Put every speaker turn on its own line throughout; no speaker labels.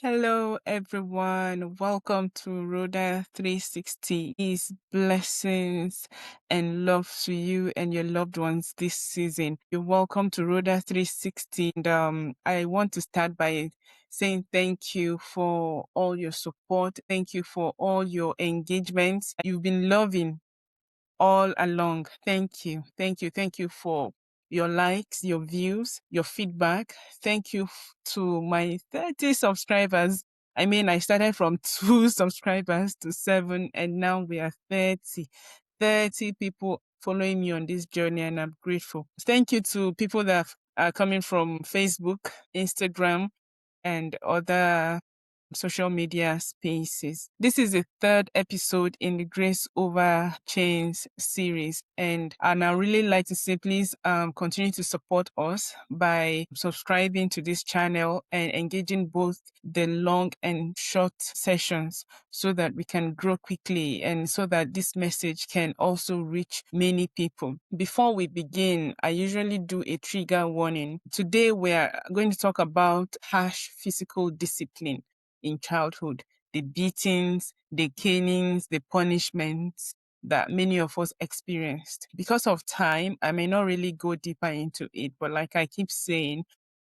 Hello, everyone. Welcome to Rhoda 360. Peace, blessings, and love to you and your loved ones this season. You're welcome to Rhoda 360. And I want to start by saying thank you for all your support. Thank you for all your engagements. You've been loving all along. Thank you. Thank you. Thank you for your likes, your views, your feedback. Thank you to my 30 subscribers. I mean, I started from 2 subscribers to 7, and now we are 30. 30 people following me on this journey, and I'm grateful. Thank you to people that are coming from Facebook, Instagram, and other social media spaces. This is the third episode in the Grace Over Chains series, and I really like to say please continue to support us by subscribing to this channel and engaging both the long and short sessions so that we can grow quickly and so that this message can also reach many people. Before we begin, I usually do a trigger warning. Today we're going to talk about harsh physical discipline in childhood, the beatings, the canings, the punishments that many of us experienced. Because of time, I may not really go deeper into it, but like I keep saying,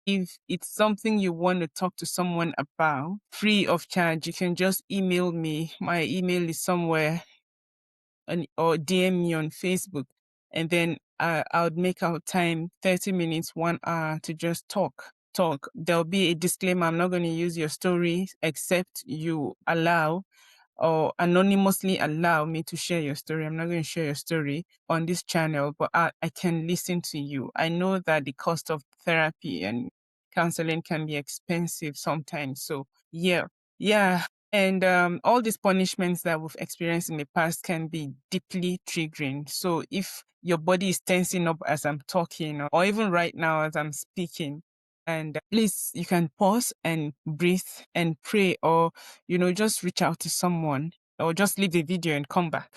if it's something you want to talk to someone about, free of charge, you can just email me. My email is somewhere or DM me on Facebook. And then I would make out time, 30 minutes, 1 hour to just talk. There'll be a disclaimer. I'm not going to use your story except you allow or anonymously allow me to share your story. I'm not going to share your story on this channel, but I can listen to you. I know that the cost of therapy and counseling can be expensive sometimes. So yeah. And all these punishments that we've experienced in the past can be deeply triggering. So if your body is tensing up as I'm talking, or even right now as I'm speaking, and please, you can pause and breathe and pray, or, just reach out to someone, or just leave the video and come back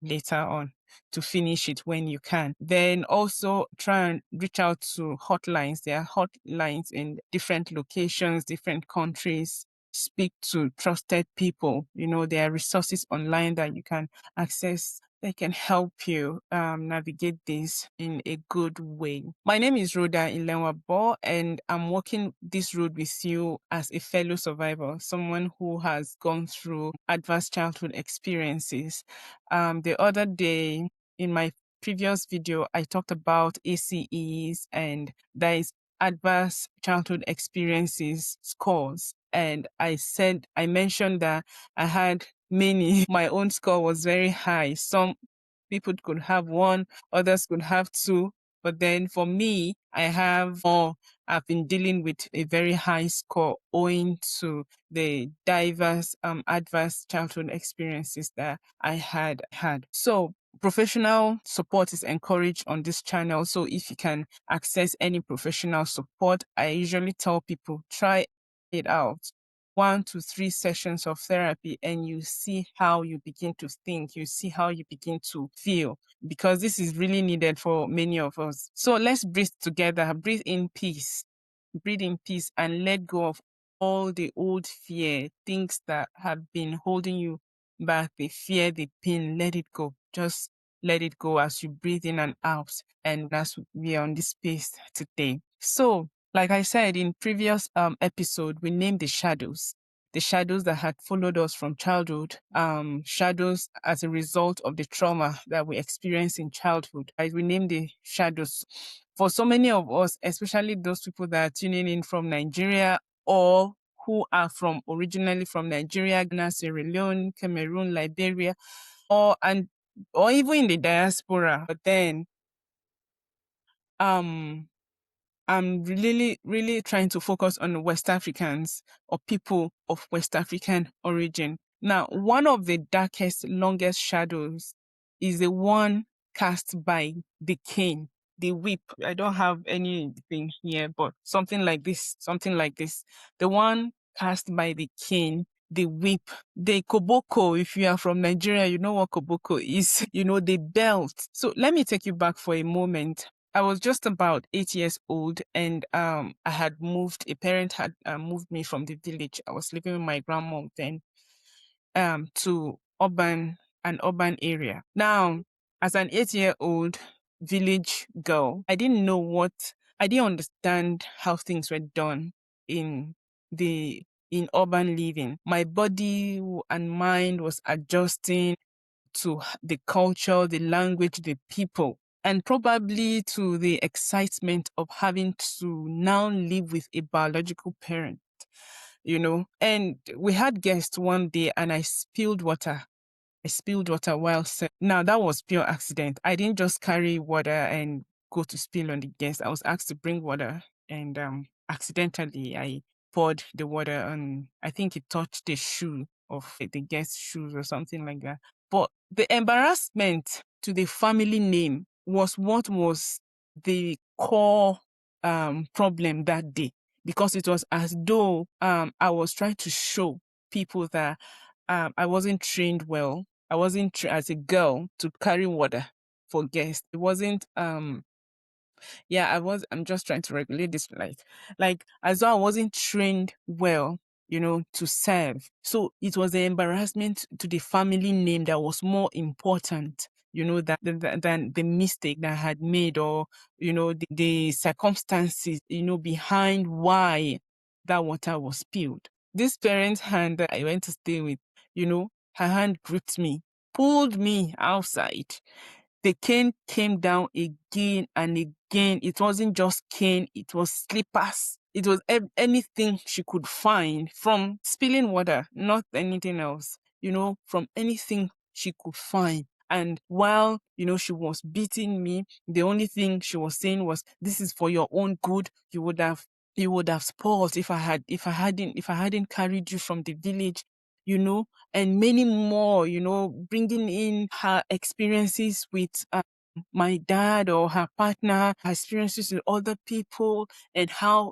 later on to finish it when you can. Then also try and reach out to hotlines. There are hotlines in different locations, different countries. Speak to trusted people. There are resources online that you can access that can help you navigate this in a good way. My name is Rhoda Ilenwabo, and I'm walking this road with you as a fellow survivor, someone who has gone through adverse childhood experiences. The other day in my previous video, I talked about ACEs, and there is adverse childhood experiences scores. And I mentioned that I had many. My own score was very high. Some people could have 1, others could have 2. But then for me, I have more. I've been dealing with a very high score owing to the diverse adverse childhood experiences that I had. So professional support is encouraged on this channel. So if you can access any professional support, I usually tell people try it out. 1 to 3 sessions of therapy, and you see how you begin to think, you see how you begin to feel, because this is really needed for many of us. So let's breathe together, breathe in peace, and let go of all the old fear, things that have been holding you back, the fear, the pain. Let it go. Just let it go as you breathe in and out. And that's we are on this space today. So, like I said in previous episode, we named the shadows that had followed us from childhood, shadows as a result of the trauma that we experienced in childhood. We named the shadows. For so many of us, especially those people that are tuning in from Nigeria or who are originally from Nigeria, Ghana, Sierra Leone, Cameroon, Liberia, or even in the diaspora. But then, I'm really trying to focus on West Africans or people of West African origin. Now, one of the darkest, longest shadows is the one cast by the cane, the whip. I don't have anything here, but something like this. The one cast by the cane, the whip, the koboko. If you are from Nigeria, you know what koboko is, the belt. So let me take you back for a moment. I was just about 8 years old, and I had moved. A parent had moved me from the village. I was living with my grandma then, to an urban area. Now, as an 8-year-old village girl, I didn't understand how things were done in the in urban living. My body and mind was adjusting to the culture, the language, the people, and probably to the excitement of having to now live with a biological parent, And we had guests one day, and I spilled water. While now that was pure accident. I didn't just carry water and go to spill on the guest. I was asked to bring water, and accidentally I poured the water on. I think it touched the shoe of the guest's shoes or something like that. But the embarrassment to the family name was what was the core problem that day, because it was as though I was trying to show people that I wasn't trained well. I wasn't as a girl to carry water for guests. It wasn't I'm just trying to regulate this like as though I wasn't trained well, to serve. So it was the embarrassment to the family name that was more important, than the mistake that I had made, or, the circumstances, behind why that water was spilled. This parent's hand that I went to stay with, her hand gripped me, pulled me outside. The cane came down again and again. It wasn't just cane, it was slippers. It was anything she could find, from spilling water, not anything else, from anything she could find. And while, she was beating me, the only thing she was saying was, "This is for your own good. You would have spoiled if I hadn't carried you from the village," and many more, bringing in her experiences with my dad or her partner, her experiences with other people, and how,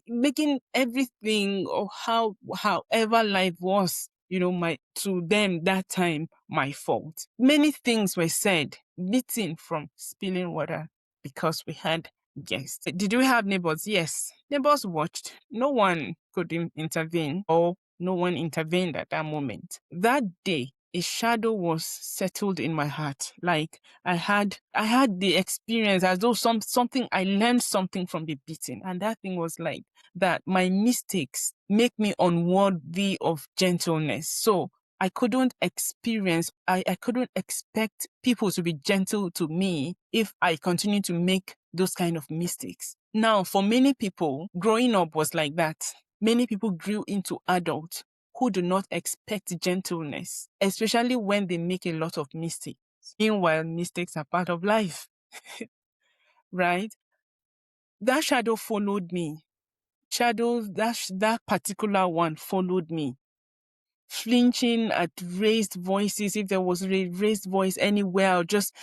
making everything, or however life was, to them that time, my fault. Many things were said, beaten from spilling water, because we had guests. Did we have neighbors? Yes. Neighbors watched. No one could intervene, or no one intervened at that moment. That day, a shadow was settled in my heart. Like I had the experience, as though something I learned something from the beating. And that thing was like that my mistakes make me unworthy of gentleness. So I couldn't expect people to be gentle to me if I continue to make those kind of mistakes. Now, for many people, growing up was like that. Many people grew into adults who do not expect gentleness, especially when they make a lot of mistakes. Meanwhile, mistakes are part of life, right? That shadow followed me. That particular one followed me. Flinching at raised voices. If there was a raised voice anywhere, I'll just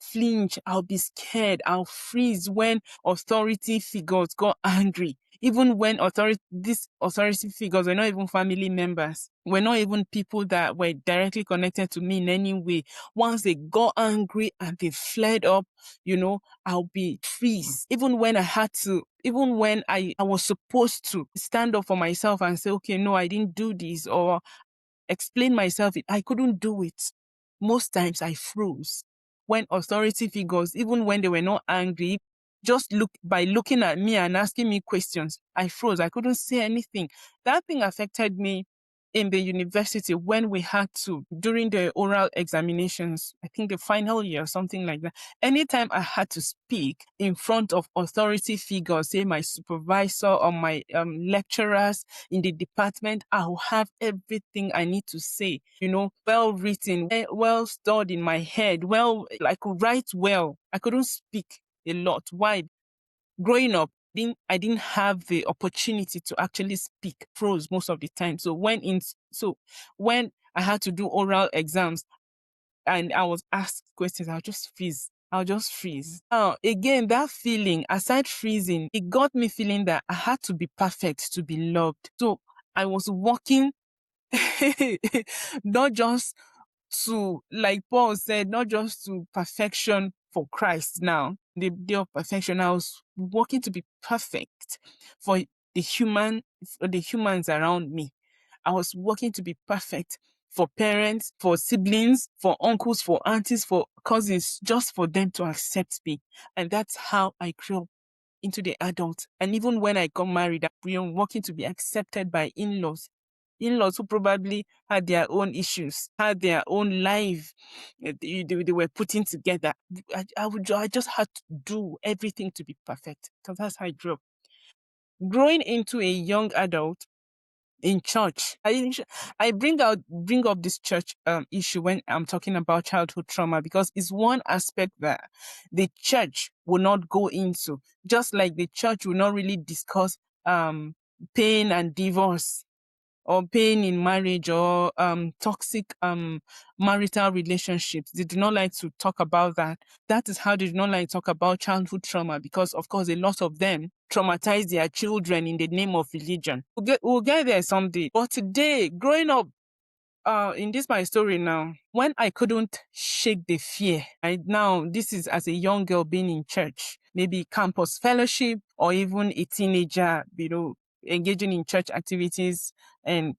flinch. I'll be scared. I'll freeze when authority figures got angry. Even when these authority figures were not even family members, were not even people that were directly connected to me in any way. Once they got angry and they flared up, I'll be freeze. Even when I was supposed to stand up for myself and say, okay, no, I didn't do this, or explain myself, I couldn't do it. Most times I froze when authority figures, even when they were not angry, just by looking at me and asking me questions, I froze. I couldn't say anything. That thing affected me in the university when we had to, during the oral examinations, I think the final year or something like that. Anytime I had to speak in front of authority figures, say my supervisor or my lecturers in the department, I'll have everything I need to say, well written, well stored in my head, I could write well. I couldn't speak a lot. Why? Growing up, I didn't have the opportunity to actually speak prose most of the time. So when I had to do oral exams and I was asked questions, I'll just freeze. Now, again, that feeling, aside freezing, it got me feeling that I had to be perfect to be loved. So I was working not just to, like Paul said, not just to perfection for Christ now, the day of perfection. I was working to be perfect for the humans around me. I was working to be perfect for parents, for siblings, for uncles, for aunties, for cousins, just for them to accept me. And that's how I grew up into the adult. And even when I got married, I'm working to be accepted by in-laws. In-laws who probably had their own issues, had their own life they were putting together. I just had to do everything to be perfect. Because that's how I grew up. Growing into a young adult, in church. I bring up this church issue when I'm talking about childhood trauma, because it's one aspect that the church will not go into. Just like the church will not really discuss pain and divorce, or pain in marriage, or toxic marital relationships. They do not like to talk about that. That is how they do not like to talk about childhood trauma, because of course a lot of them traumatize their children in the name of religion. We'll get there someday. But today, growing up, in this my story now, when I couldn't shake the fear, this is as a young girl being in church, maybe campus fellowship, or even a teenager, engaging in church activities and,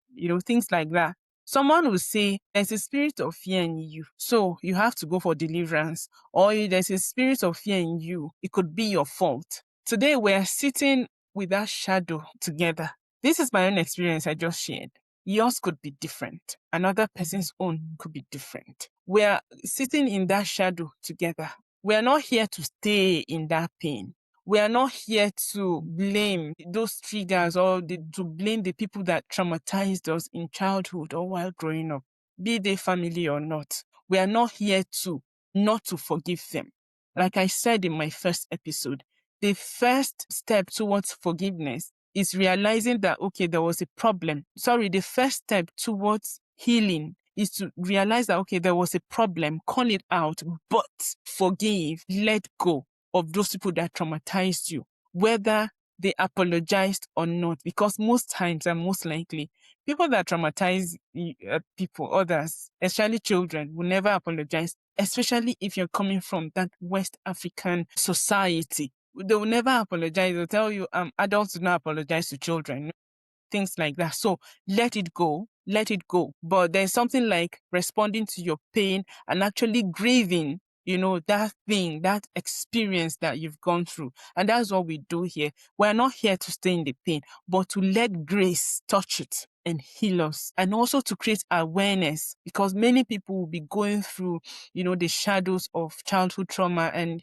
things like that. Someone will say, there's a spirit of fear in you, so you have to go for deliverance. Or there's a spirit of fear in you, it could be your fault. Today, we're sitting with that shadow together. This is my own experience I just shared. Yours could be different. Another person's own could be different. We're sitting in that shadow together. We're not here to stay in that pain. We are not here to blame those triggers, or to blame the people that traumatized us in childhood or while growing up, be they family or not. We are not here to not to forgive them. Like I said in my first episode, the first step towards forgiveness is realizing that, okay, there was a problem. Sorry, the first step towards healing is to realize that, okay, there was a problem, call it out, but forgive, let go of those people that traumatized you, whether they apologized or not. Because most times and most likely, people that traumatize others, especially children, will never apologize, especially if you're coming from that West African society. They will never apologize. They'll tell you, adults do not apologize to children, things like that. So let it go. But there's something like responding to your pain and actually grieving, that thing, that experience that you've gone through. And that's what we do here. We're not here to stay in the pain, but to let grace touch it and heal us, and also to create awareness, because many people will be going through, the shadows of childhood trauma and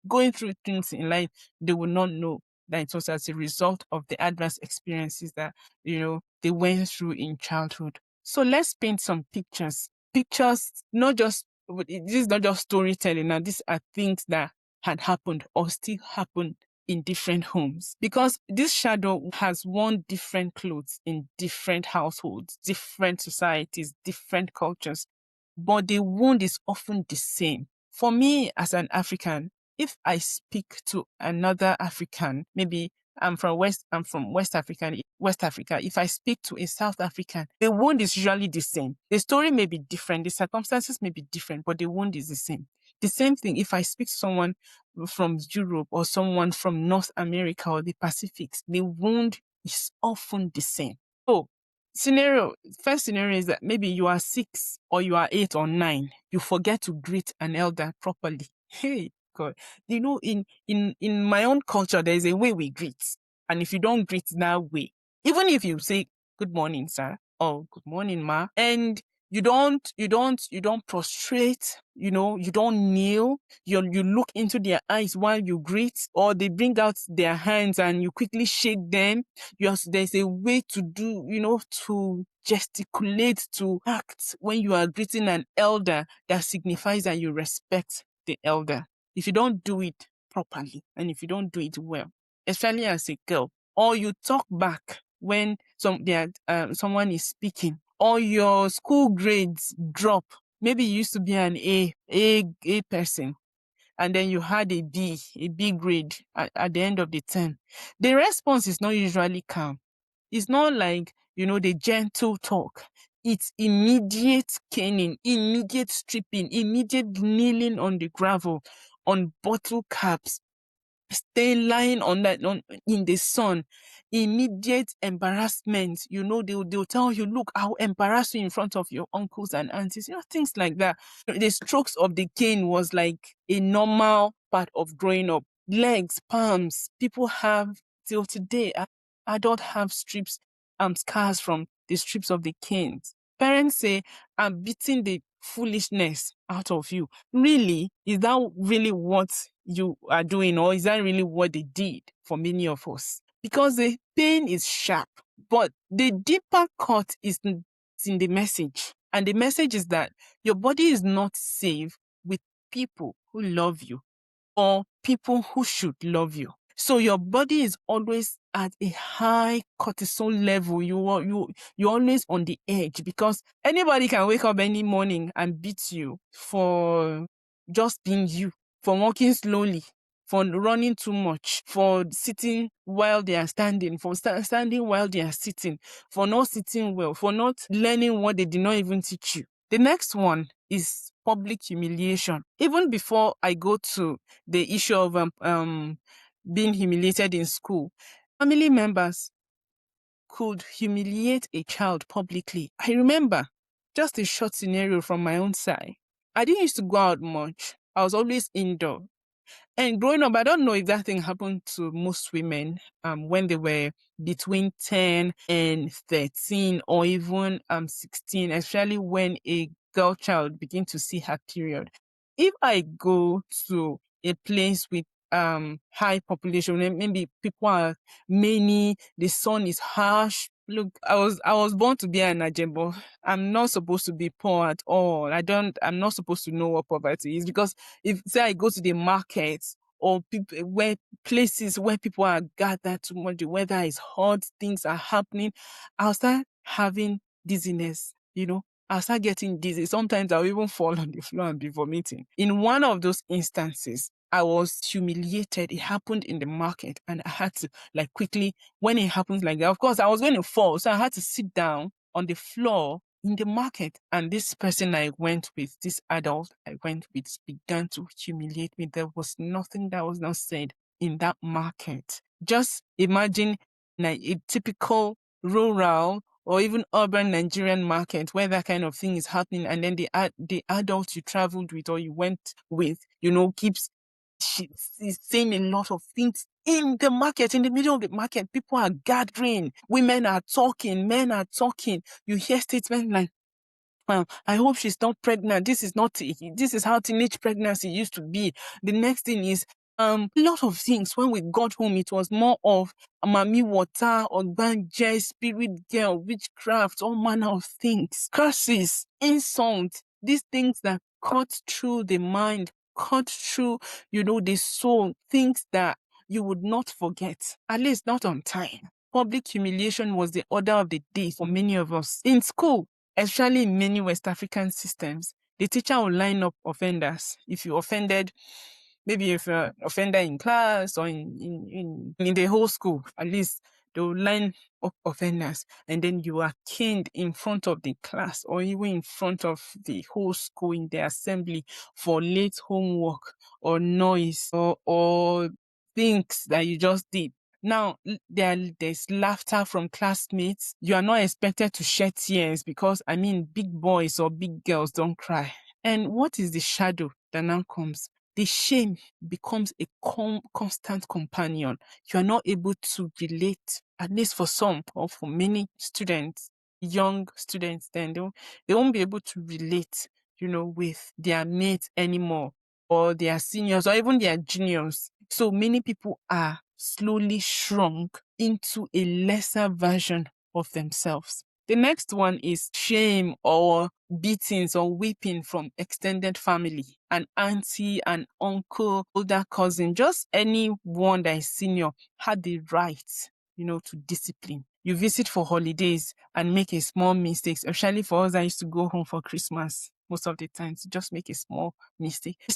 going through things in life they will not know that it was as a result of the adverse experiences that, they went through in childhood. So let's paint some pictures. Pictures, this is not just storytelling. Now, these are things that had happened or still happen in different homes, because this shadow has worn different clothes in different households, different societies, different cultures, but the wound is often the same. For me, as an African, if I speak to another African, maybe I'm from West Africa. If I speak to a South African, the wound is usually the same. The story may be different, the circumstances may be different, but the wound is the same. The same thing if I speak to someone from Europe or someone from North America or the Pacific, the wound is often the same. So, first scenario is that maybe you are 6 or you are 8 or 9. You forget to greet an elder properly. Hey, God. In my own culture, there is a way we greet. And if you don't greet that way, even if you say, good morning, sir, or good morning, ma, and you don't prostrate, you don't kneel, you look into their eyes while you greet, or they bring out their hands and you quickly shake them. There's a way to do, to gesticulate, to act when you are greeting an elder that signifies that you respect the elder. If you don't do it properly and if you don't do it well, especially as a girl, or you talk back when someone is speaking, or your school grades drop. Maybe you used to be an A person, and then you had a B grade at the end of the term. The response is not usually calm. It's not like, the gentle talk. It's immediate caning, immediate stripping, immediate kneeling on the gravel, on bottle caps, stay lying on that in the sun, immediate embarrassment. They'll tell you, look, I'll embarrass you in front of your uncles and aunties, things like that. The strokes of the cane was like a normal part of growing up. Legs, palms, people have till today. Adults have scars from the strips of the canes. Parents say, I'm beating the foolishness out of you. Really? Is that really what you are doing, or is that really what they did for many of us? Because the pain is sharp, but the deeper cut is in the message. And the message is that your body is not safe with people who love you or people who should love you. So your body is always at a high cortisol level. You're always on the edge, because anybody can wake up any morning and beat you for just being you, for walking slowly, for running too much, for sitting while they are standing, for standing while they are sitting, for not sitting well, for not learning what they did not even teach you. The next one is public humiliation. Even before I go to the issue of being humiliated in school, family members could humiliate a child publicly. I remember just a short scenario from my own side. I didn't used to go out much. I was always indoor. And growing up, I don't know if that thing happened to most women when they were between 10 and 13 or even 16, especially when a girl child begins to see her period. If I go to a place with high population, maybe people are many, the sun is harsh. Look, I was born to be an Ajebo. I'm not supposed to be poor at all. I'm not supposed to know what poverty is, because if say I go to the market or places where people are gathered too much, the weather is hot, things are happening, I'll start having dizziness, I'll start getting dizzy. Sometimes I'll even fall on the floor and be vomiting. In one of those instances, I was humiliated. It happened in the market, and I had to quickly, when it happens like that, of course I was going to fall. So I had to sit down on the floor in the market. And this person I went with, this adult I went with, began to humiliate me. There was nothing that was not said in that market. Just imagine a typical rural or even urban Nigerian market where that kind of thing is happening, and then the adult you traveled with or you went with, keeps saying a lot of things in the market, in the middle of the market. People are gathering, women are talking, men are talking. You hear statements like, I hope she's not pregnant. This is how teenage pregnancy used to be. The next thing is, a lot of things. When we got home, it was more of mami water, or banje, spirit girl, witchcraft, all manner of things. Curses, insults, these things that cut through the mind, cut through, the soul, things that you would not forget, at least not on time. Public humiliation was the order of the day for many of us. In school, especially in many West African systems, the teacher will line up offenders. If you offended, maybe if you're an offender in class or in the whole school, at least they will line up offenders, and then you are caned in front of the class or even in front of the whole school in the assembly for late homework or noise or things that you just did. Now, there's laughter from classmates. You are not expected to shed tears because, big boys or big girls don't cry. And what is the shadow that now comes? The shame becomes a constant companion. You are not able to relate, at least for some or for many students, young students, then they won't be able to relate, with their mates anymore, or their seniors, or even their juniors. So many people are slowly shrunk into a lesser version of themselves. The next one is shame or beatings or whipping from extended family, an auntie, an uncle, older cousin, just anyone that is senior had the right, to discipline. You visit for holidays and make a small mistake, especially for us that used to go home for Christmas most of the times, just make a small mistake. A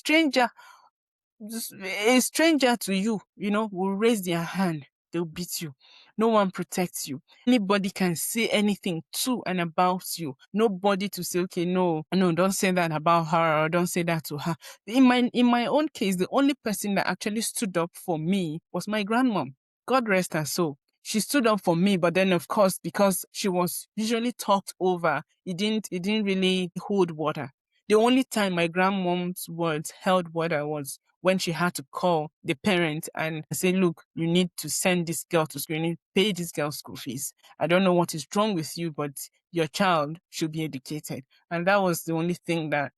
stranger to you, will raise their hand they'll beat you. No one protects you. Anybody can say anything to and about you. Nobody to say, okay, no, don't say that about her or don't say that to her. In my own case, the only person that actually stood up for me was my grandmom. God rest her soul. She stood up for me, but then of course, because she was usually talked over, it didn't really hold water. The only time my grandmom's words held water was when she had to call the parent and say, look, you need to send this girl to school, you need to pay this girl's school fees. I don't know what is wrong with you, but your child should be educated. And that was the only thing that,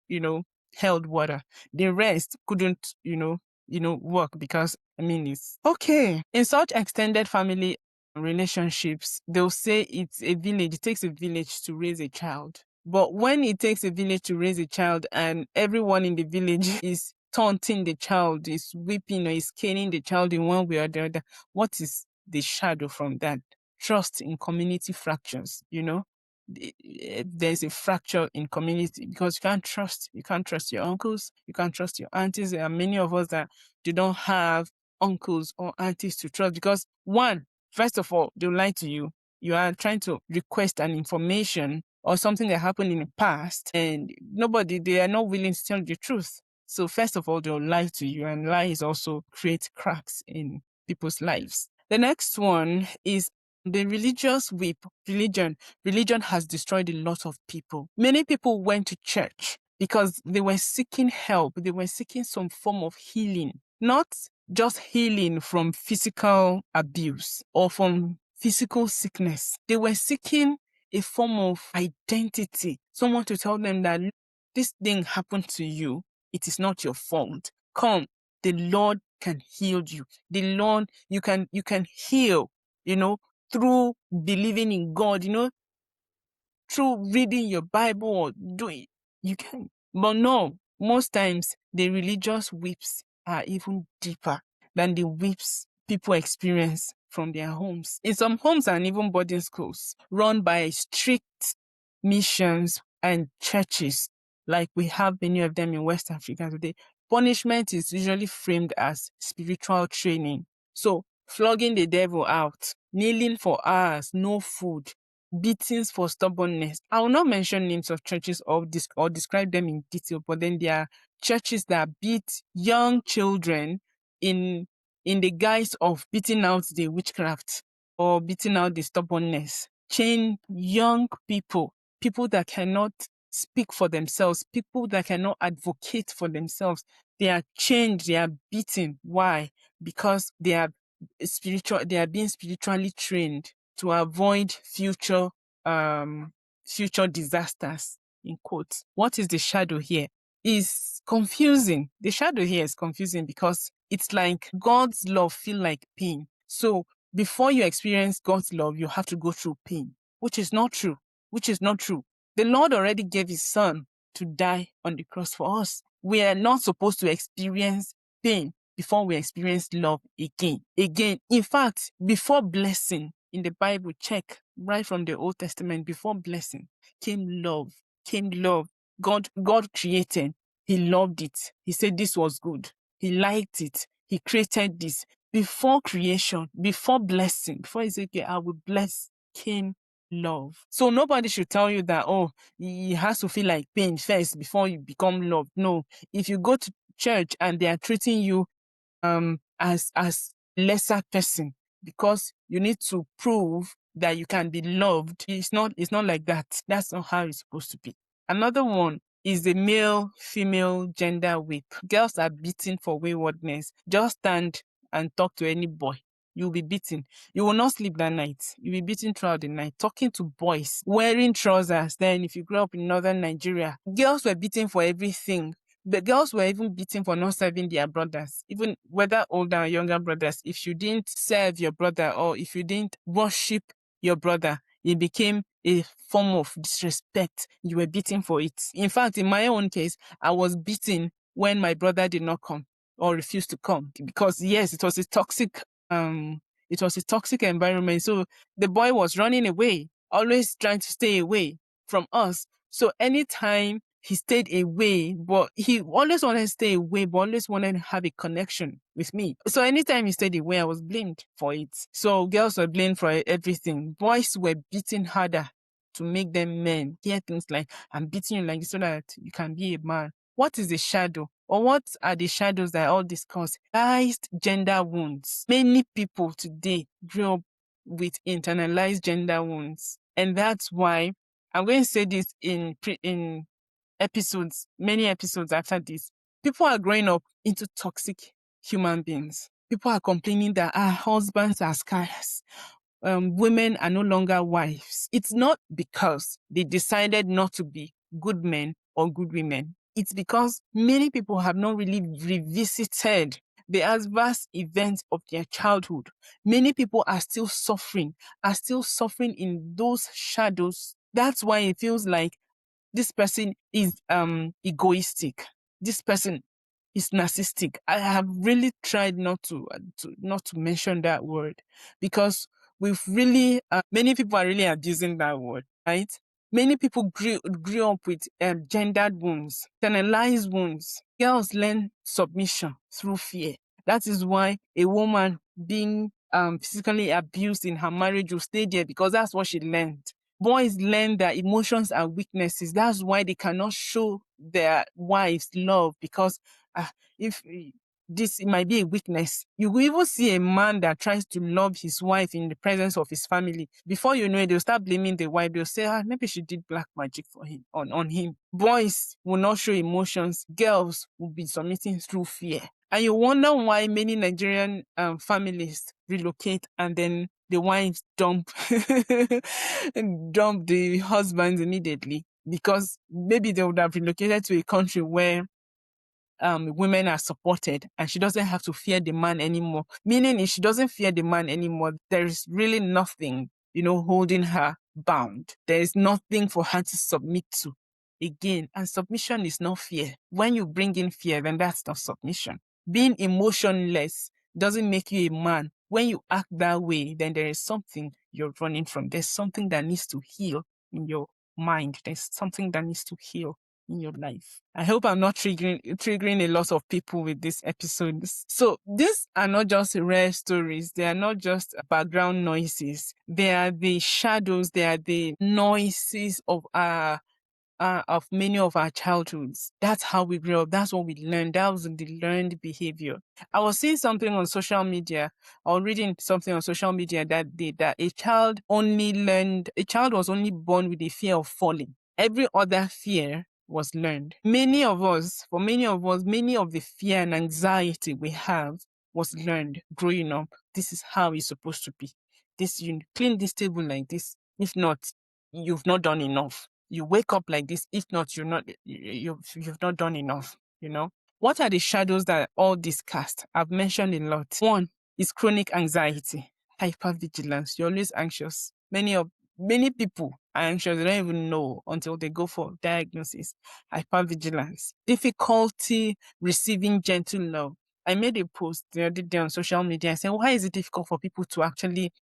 held water. The rest couldn't, work because it's okay. In such extended family relationships, they'll say it takes a village to raise a child. But when it takes a village to raise a child and everyone in the village is taunting the child, is whipping or is caning the child in one way or the other, what is the shadow from that? Trust in community fractures, there's a fracture in community because you can't trust your uncles, you can't trust your aunties. There are many of us that they don't have uncles or aunties to trust because first of all, they'll lie to you. You are trying to request an information or something that happened in the past and they are not willing to tell the truth. So first of all, they'll lie to you, and lies also create cracks in people's lives. The next one is the religious whip. Religion has destroyed a lot of people. Many people went to church because they were seeking help. They were seeking some form of healing, not just healing from physical abuse or from physical sickness. They were seeking a form of identity, someone to tell them that this thing happened to you. It is not your fault. Come, the Lord can heal you. The Lord, you can heal, through believing in God, through reading your Bible or doing, you can. But no, most times the religious whips are even deeper than the whips people experience from their homes. In some homes and even boarding schools run by strict missions and churches, like we have many of them in West Africa today, punishment is usually framed as spiritual training. So flogging the devil out, kneeling for hours, no food, beatings for stubbornness. I will not mention names of churches or describe them in detail, but then there are churches that beat young children in the guise of beating out the witchcraft or beating out the stubbornness. Chain young people that cannot speak for themselves, people that cannot advocate for themselves. They are chained, they are beaten. Why? Because they are being spiritually trained to avoid future disasters, in quotes. What is the shadow here? Is confusing. The shadow here is confusing because it's like God's love feel like pain. So before you experience God's love, you have to go through pain, which is not true. The Lord already gave his son to die on the cross for us. We are not supposed to experience pain before we experience love again. In fact, before blessing in the Bible, check right from the Old Testament, before blessing came love. God created. He loved it. He said this was good. He liked it. He created this. Before creation, before blessing, before he said, okay, I will bless, came love. So nobody should tell you that, it has to feel like pain first before you become loved. No. If you go to church and they are treating you as lesser person because you need to prove that you can be loved, it's not like that. That's not how it's supposed to be. Another one is the male-female gender whip. Girls are beaten for waywardness. Just stand and talk to any boy. You'll be beaten. You will not sleep that night. You'll be beaten throughout the night. Talking to boys, wearing trousers. Then if you grew up in northern Nigeria, girls were beaten for everything. The girls were even beaten for not serving their brothers, even whether older or younger brothers. If you didn't serve your brother or if you didn't worship your brother, it became a form of disrespect. You were beaten for it. In fact, in my own case, I was beaten when my brother did not come or refused to come because yes, it was a toxic environment. So the boy was running away, always trying to stay away from us. So anytime he stayed away, but he always wanted to stay away, but always wanted to have a connection with me. So anytime he stayed away, I was blamed for it. So girls were blamed for everything. Boys were beaten harder to make them men. Hear things like, I'm beating you like this so that you can be a man. What is the shadow? Or what are the shadows that I all discuss? Internalized gender wounds. Many people today grew up with internalized gender wounds. And that's why I'm going to say this in episodes, many episodes after this. People are growing up into toxic human beings. People are complaining that our husbands are scarce. Women are no longer wives. It's not because they decided not to be good men or good women. It's because many people have not really revisited the adverse events of their childhood. Many people are still suffering in those shadows. That's why it feels like this person is egoistic. This person is narcissistic. I have really tried not to mention that word, because we've really many people are really abusing that word, right? Many people grew up with gendered wounds, internalized wounds. Girls learn submission through fear. That is why a woman being physically abused in her marriage will stay there, because that's what she learned. Boys learn that emotions are weaknesses. That's why they cannot show their wives love, because if this it might be a weakness. You will even see a man that tries to love his wife in the presence of his family. Before you know it, they'll start blaming the wife. They'll say, maybe she did black magic for him on him. Boys will not show emotions. Girls will be submitting through fear. And you wonder why many Nigerian families relocate and then the wives dump the husbands immediately, because maybe they would have relocated to a country where women are supported and she doesn't have to fear the man anymore. Meaning, if she doesn't fear the man anymore, there is really nothing, holding her bound. There is nothing for her to submit to again. And submission is not fear. When you bring in fear, then that's not submission. Being emotionless doesn't make you a man. When you act that way, then there is something you're running from. There's something that needs to heal in your mind. There's something that needs to heal in your life. I hope I'm not triggering a lot of people with this episode. So these are not just rare stories. They are not just background noises. They are the shadows. They are the noises of many of our childhoods. That's how we grew up. That's what we learned. That was the learned behavior. I was seeing something on social media, or reading something on social media that a child was only born with a fear of falling. Every other fear was learned. For many of us, many of the fear and anxiety we have was learned growing up. This is how it's supposed to be. You clean this table like this. If not, you've not done enough. You wake up like this. If not, you've not done enough. What are the shadows that all this cast? I've mentioned a lot. One is chronic anxiety, hypervigilance. You're always anxious. Many people are anxious. They don't even know until they go for diagnosis. Hypervigilance, difficulty receiving gentle love. I made a post the other day on social media. I said, why is it difficult for people to actually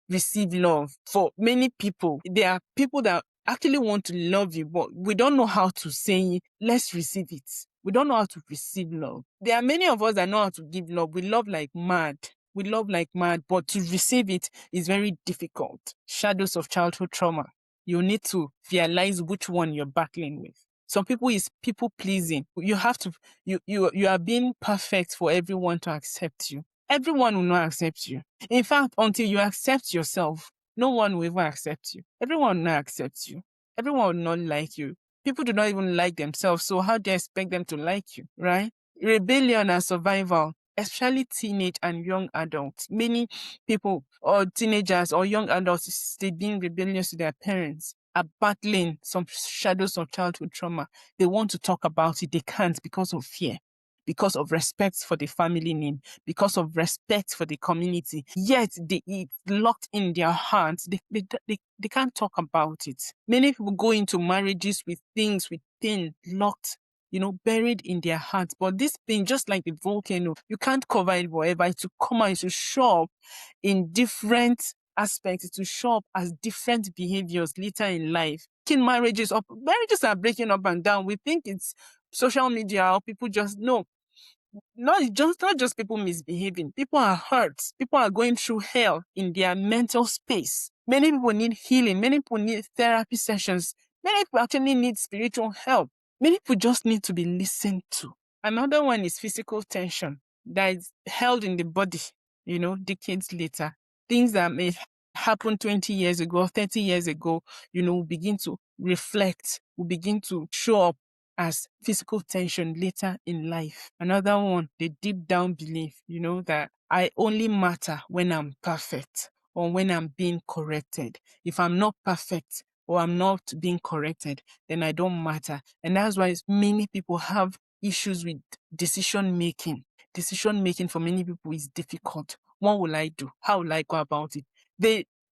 receive love? For many people, there are people that actually want to love you, but we don't know how to say, let's receive it. We don't know how to receive love. There are many of us that know how to give love. We love like mad. But to receive it is very difficult. Shadows of childhood trauma. You need to realize which one you're battling with. Some people is people pleasing. You have to, you are being perfect for everyone to accept you. Everyone will not accept you. In fact, until you accept yourself, no one will ever accept you. Everyone will not accept you. Everyone will not like you. People do not even like themselves, so how do you expect them to like you, right? Rebellion and survival, especially teenage and young adults. Many people, or teenagers or young adults, they being rebellious to their parents, are battling some shadows of childhood trauma. They want to talk about it. They can't because of fear, because of respect for the family name, because of respect for the community. Yet it's locked in their hearts. They can't talk about it. Many people go into marriages with pain locked, buried in their hearts. But this pain, just like the volcano, you can't cover it forever. It will come out, it will show up in different aspects, it will show up as different behaviors later in life. In marriages are breaking up and down. We think it's social media or people just no. Not just people misbehaving. People are hurt. People are going through hell in their mental space. Many people need healing. Many people need therapy sessions. Many people actually need spiritual help. Many people just need to be listened to. Another one is physical tension that is held in the body, decades later. Things that may happen 20 years ago, 30 years ago, will begin to reflect, will begin to show up as physical tension later in life. Another one, the deep down belief, that I only matter when I'm perfect or when I'm being corrected. If I'm not perfect or I'm not being corrected, then I don't matter. And that's why many people have issues with decision making. Decision making for many people is difficult. What will I do? How will I go about it?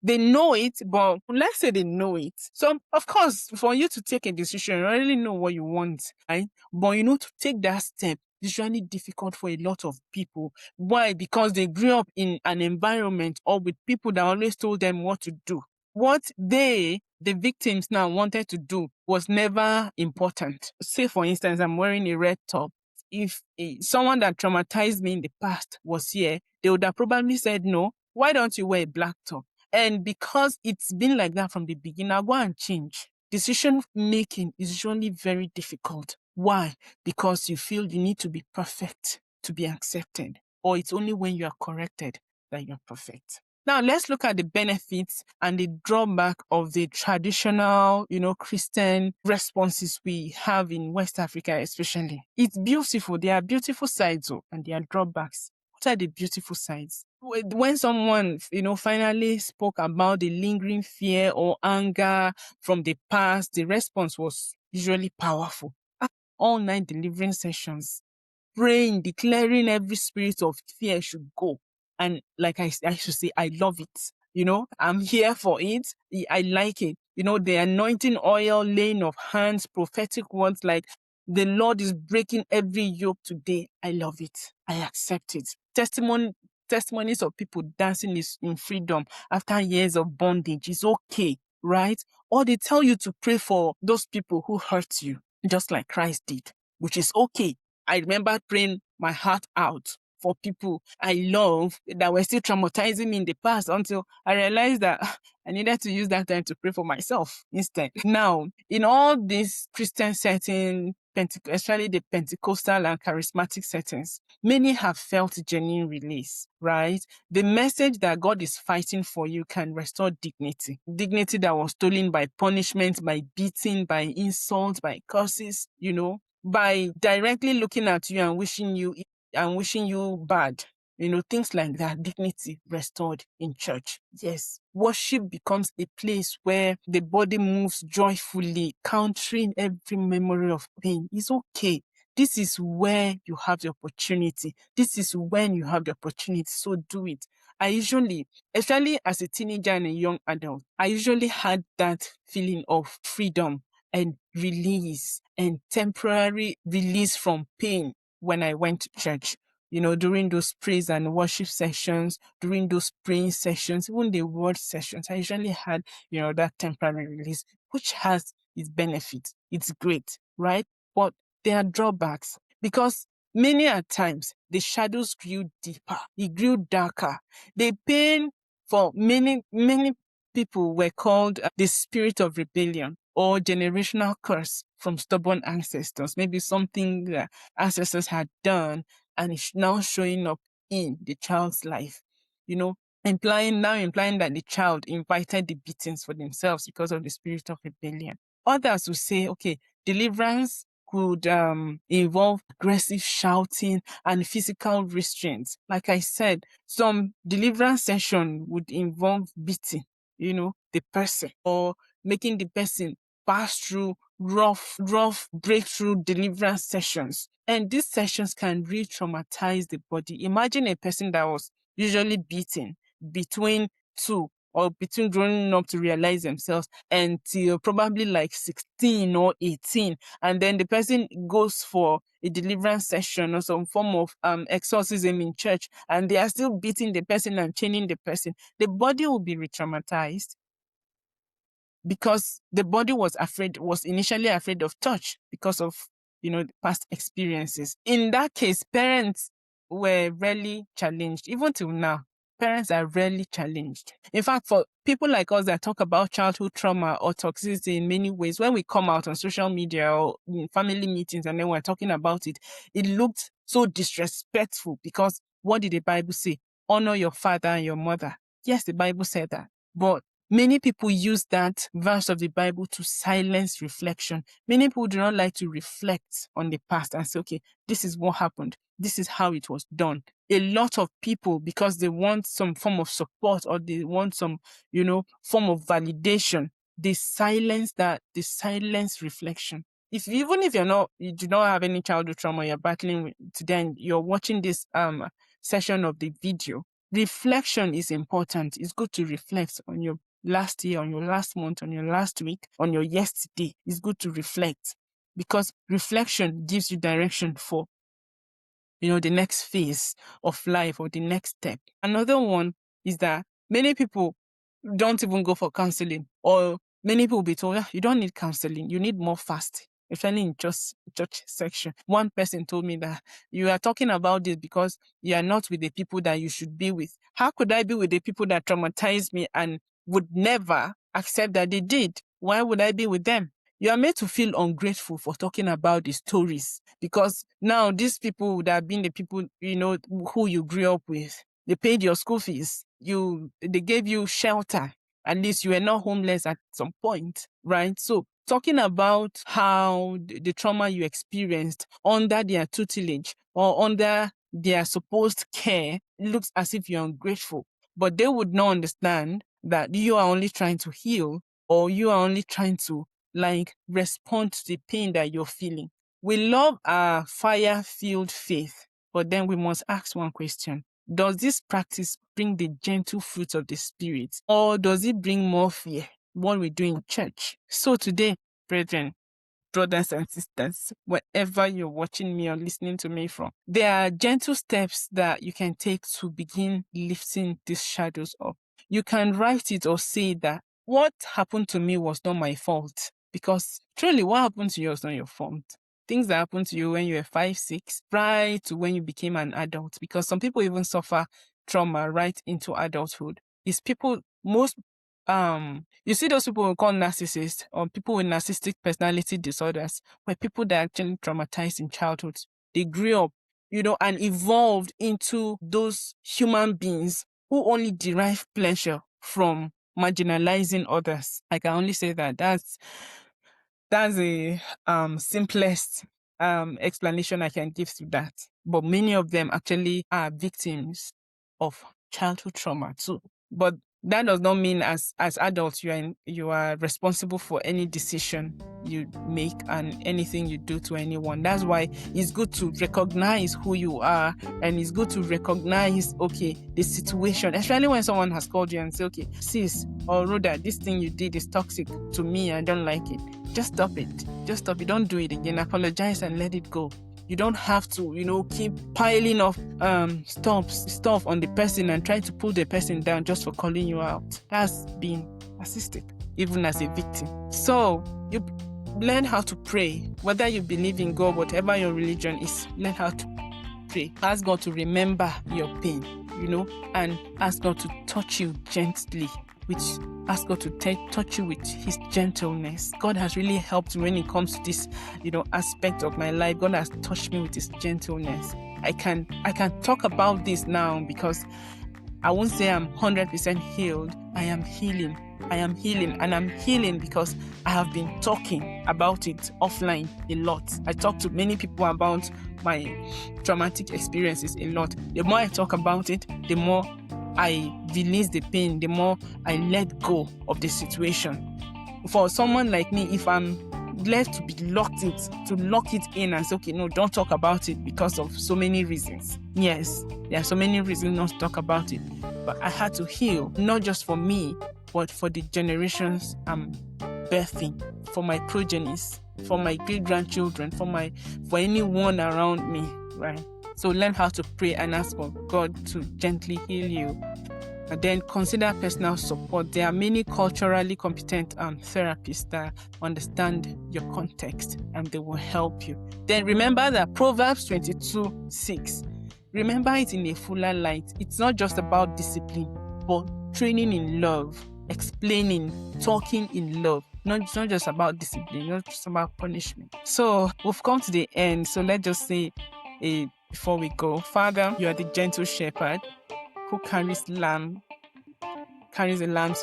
They know it, but let's say they know it. So, of course, for you to take a decision, you already know what you want, right? But to take that step is usually difficult for a lot of people. Why? Because they grew up in an environment or with people that always told them what to do. What the victims now wanted to do was never important. Say, for instance, I'm wearing a red top. If someone that traumatized me in the past was here, they would have probably said, no, why don't you wear a black top? And because it's been like that from the beginning, I'll go and change. Decision making is usually very difficult. Why? Because you feel you need to be perfect to be accepted, or it's only when you are corrected that you're perfect. Now, let's look at the benefits and the drawback of the traditional, Christian responses we have in West Africa, especially. It's beautiful. There are beautiful sides, and there are drawbacks. What are the beautiful sides? When someone, finally spoke about the lingering fear or anger from the past, the response was usually powerful. All night deliverance sessions, praying, declaring every spirit of fear should go. And like I should say, I love it. I'm here for it. I like it. The anointing oil, laying of hands, prophetic words like the Lord is breaking every yoke today. I love it. I accept it. Testimonies of people dancing in freedom after years of bondage is okay, right? Or they tell you to pray for those people who hurt you, just like Christ did, which is okay. I remember praying my heart out for people I love that were still traumatizing me in the past until I realized that I needed to use that time to pray for myself instead. Now, in all these Christian settings, especially the Pentecostal and charismatic settings, many have felt genuine release, right? The message that God is fighting for you can restore dignity. Dignity that was stolen by punishment, by beating, by insult, by curses, by directly looking at you and wishing you bad. Things like that. Dignity restored in church. Yes. Worship becomes a place where the body moves joyfully, countering every memory of pain. It's okay. This is where you have the opportunity. This is when you have the opportunity. So do it. I usually, especially as a teenager and a young adult, I usually had that feeling of freedom and release and temporary release from pain when I went to church. During those praise and worship sessions, during those praying sessions, even the word sessions, I usually had, that temporary release, which has its benefits. It's great, right? But there are drawbacks because many at times the shadows grew deeper, it grew darker. The pain for many, many people were called the spirit of rebellion or generational curse from stubborn ancestors. Maybe something that ancestors had done and it's now showing up in the child's life, implying that the child invited the beatings for themselves because of the spirit of rebellion. Others will say, okay, deliverance could involve aggressive shouting and physical restraints. Like I said, some deliverance session would involve beating, the person or making the person pass through rough breakthrough deliverance sessions. And these sessions can re-traumatize the body. Imagine a person that was usually beaten between 2 or between growing up to realize themselves until probably like 16 or 18. And then the person goes for a deliverance session or some form of exorcism in church, and they are still beating the person and chaining the person. The body will be re-traumatized because the body was initially afraid of touch because of, the past experiences. In that case, parents were rarely challenged. Even till now, parents are rarely challenged. In fact, for people like us that talk about childhood trauma or toxicity in many ways, when we come out on social media or in family meetings and then we're talking about it, it looked so disrespectful because what did the Bible say? Honor your father and your mother. Yes, the Bible said that. But many people use that verse of the Bible to silence reflection. Many people do not like to reflect on the past and say, okay, this is what happened. This is how it was done. A lot of people, because they want some form of support or they want some, form of validation, they silence that, they silence reflection. Even if you do not have any childhood trauma you're battling with today and you're watching this session of the video, reflection is important. It's good to reflect on your last year, on your last month, on your last week, on your yesterday. It's good to reflect because reflection gives you direction for, the next phase of life or the next step. Another one is that many people don't even go for counseling, or many people will be told, you don't need counseling, you need more fasting, especially in church section. One person told me that you are talking about this because you are not with the people that you should be with. How could I be with the people that traumatized me and would never accept that they did? Why would I be with them? You are made to feel ungrateful for talking about the stories because now these people would have been the people, who you grew up with. They paid your school fees. They gave you shelter. At least you were not homeless at some point, right? So talking about how the trauma you experienced under their tutelage or under their supposed care looks as if you're ungrateful, but they would not understand that you are only trying to heal or you are only trying to respond to the pain that you're feeling. We love our fire-filled faith, but then we must ask one question. Does this practice bring the gentle fruits of the Spirit, or does it bring more fear, what we do in church? So today, brethren, brothers and sisters, wherever you're watching me or listening to me from, there are gentle steps that you can take to begin lifting these shadows up. You can write it or say that what happened to me was not my fault, because truly what happened to you was not your fault. Things that happened to you when you were 5, 6, prior to when you became an adult, because some people even suffer trauma right into adulthood. You see those people we call narcissists or people with narcissistic personality disorders, where people that are actually traumatized in childhood, they grew up, and evolved into those human beings who only derive pleasure from marginalizing others. I can only say that that's the simplest explanation I can give to that. But many of them actually are victims of childhood trauma too. But that does not mean as adults you are responsible for any decision you make and anything you do to anyone. That's why it's good to recognize who you are, and it's good to recognize, okay, the situation, especially when someone has called you and say, okay, sis or Rhoda, this thing you did is toxic to me, I don't like it. Just stop it. Just stop it. Don't do it again. Apologize and let it go. You don't have to, keep piling up stuff on the person and try to pull the person down just for calling you out. That's being narcissistic, even as a victim. So you learn how to pray. Whether you believe in God, whatever your religion is, learn how to pray. Ask God to remember your pain, and ask God to touch you gently. Ask God to touch you with His gentleness. God has really helped when it comes to this, aspect of my life. God has touched me with His gentleness. I can talk about this now because I won't say I'm 100% healed. I am healing, and I'm healing because I have been talking about it offline a lot. I talk to many people about my traumatic experiences a lot. The more I talk about it, the more I release the pain, the more I let go of the situation. For someone like me, if I'm left to be lock it in and say, okay, no, don't talk about it because of so many reasons. Yes, there are so many reasons not to talk about it. but I had to heal, not just for me, but for the generations I'm birthing, for my progenies, for my great-grandchildren, for anyone around me, right? So learn how to pray and ask for God to gently heal you. And then consider personal support. There are many culturally competent therapists that understand your context and they will help you. Then remember that Proverbs 22:6. Remember it in a fuller light. It's not just about discipline, but training in love, explaining, talking in love. It's not just about discipline, not just about punishment. So we've come to the end. So let's just say before we go, Father, you are the gentle shepherd who carries the lambs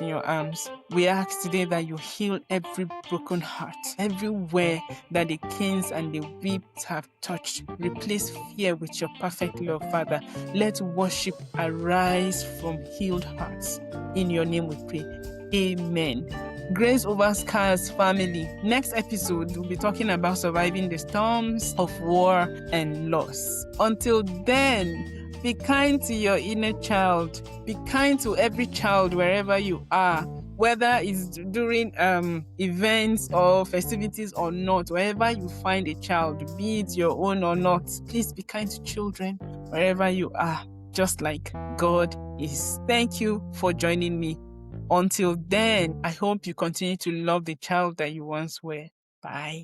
in your arms. We ask today that you heal every broken heart, everywhere that the canes and the whips have touched. Replace fear with your perfect love, Father. Let worship arise from healed hearts. In your name we pray. Amen. Grace over scars, family. Next episode, we'll be talking about surviving the storms of war and loss. Until then, be kind to your inner child. Be kind to every child wherever you are, whether it's during events or festivities or not. Wherever you find a child, be it your own or not, please be kind to children wherever you are, just like God is. Thank you for joining me. Until then, I hope you continue to love the child that you once were. Bye.